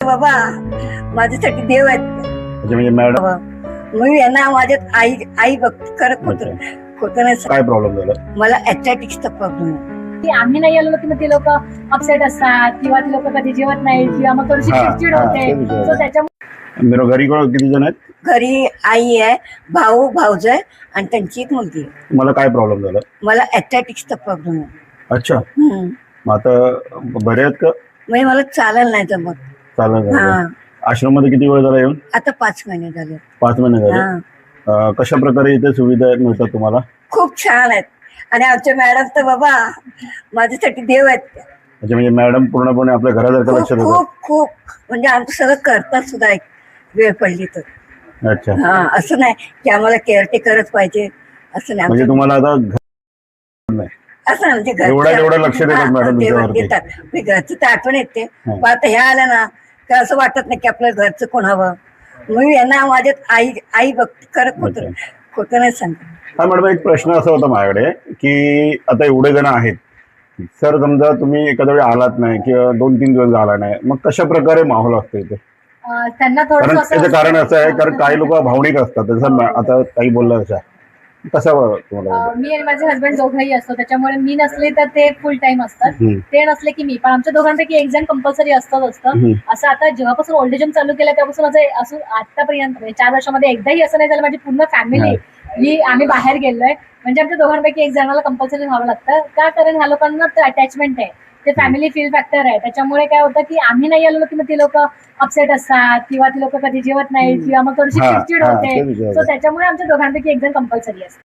बाबा माझ्यासाठी देव आहेत. म्हणजे मॅडम मी यांना माझ्यात आई आई बघते करत होतं होतं नाही. काय प्रॉब्लेम झाला? मला ऍथलेटिक्सचा प्रॉब्लेम आहे. की आम्ही नाही आलो की मग ते लोक अपसेट असतात किंवा ते लोक कधी जेवत नाही किंवा मग थोडीशी हा, चिडचिड हा, होते. ते विषय सो त्याच्यामुळे मेरो घरी किती जण आहेत? घरी आई आहे, भाऊ भाऊज आहे आणि त्यांची एक मुलगी आहे. तुम्हाला काय प्रॉब्लेम झाला? मला ऍथलेटिक्सचा प्रॉब्लेम आहे. अच्छा, मग आता बरे आहेत का? म्हणजे मला चालायला नाही जमत. चालेल. हा आश्रम मध्ये किती वेळ झाला येऊन? आता 5 महिने झाले. 5 महिने झाले. हा कशा प्रकारे इथे सुविधा मिळतात तुम्हाला? खूप छान आहेत आणि आमच्या मॅडम तर बाबा माझ्यासाठी देव आहेत. म्हणजे मॅडम पूर्णपणे आपल्या घरासारखं खूप लक्ष देतात. खूप खूप म्हणजे आमचं सगळं करतात सुद्धा एक वेळ पडली तर. अच्छा, हा असं नाही की आम्हाला केअरटेकरच पाहिजे असं नाही. म्हणजे तुम्हाला आता नाही असं नाही म्हणजे एवढं लक्ष देतात मॅडम तुमच्यावरती. देतात. मी घरची तर आठवण येते हा. पण आता ह्या आल्या ना तर असं वाटत नाही की आपलं घरचं कोण हवं. मी यांना माझ्यात आई आई बघते करत होतं अच्छा. खोटं नाही सांगत. हा मॅडम, एक प्रश्न असा होता माझ्याकडे की आता एवढे जण आहेत सर, समजा तुम्ही एखाद्या वेळी आलात नाही किंवा 2-3 दिवस आला नाही, मग कशा प्रकारे माहोल असतो इथे? त्यांना कारण थोडंसं त्याचं कारण असं आहे, कारण काही लोक भावनिक असतात. जसं आता काही बोललं तशा कसा तुम्हाला? मी आणि माझे हसबंड दोघंही असतो, त्याच्यामुळे मी नसले तर ते फुल टाइम असतात, हम्म. ते नसले की मी. पण आमच्या दोघांपैकी एक जण कंपल्सरी असतं. असं आता जेव्हापासून ओल्ड एज होम चालू केलं तेव्हापासून माझं असं आतापर्यंत 4 वर्षामध्ये एकदाही असं नाही झालं माझी पूर्ण फॅमिली ही आम्ही बाहेर गेलोय म्हणजे आमच्या दोघांपैकी एक जणाला कंपल्सरी व्हावं लागतं. का? कारण ह्या लोकांना अटॅचमेंट आहे, ते फॅमिली फील फॅक्टर आहे. त्याच्यामुळे काय होतं की आम्ही नाही आलो की मग ते लोक अपसेट असतात किंवा ते लोक कधी जेवत नाही किंवा मग थोडीशी हा, चिडचिड हा, होते. ते विषय आहे. सो त्याच्यामुळे आमच्या दोघांपैकी एक जण कंपल्सरी असतं.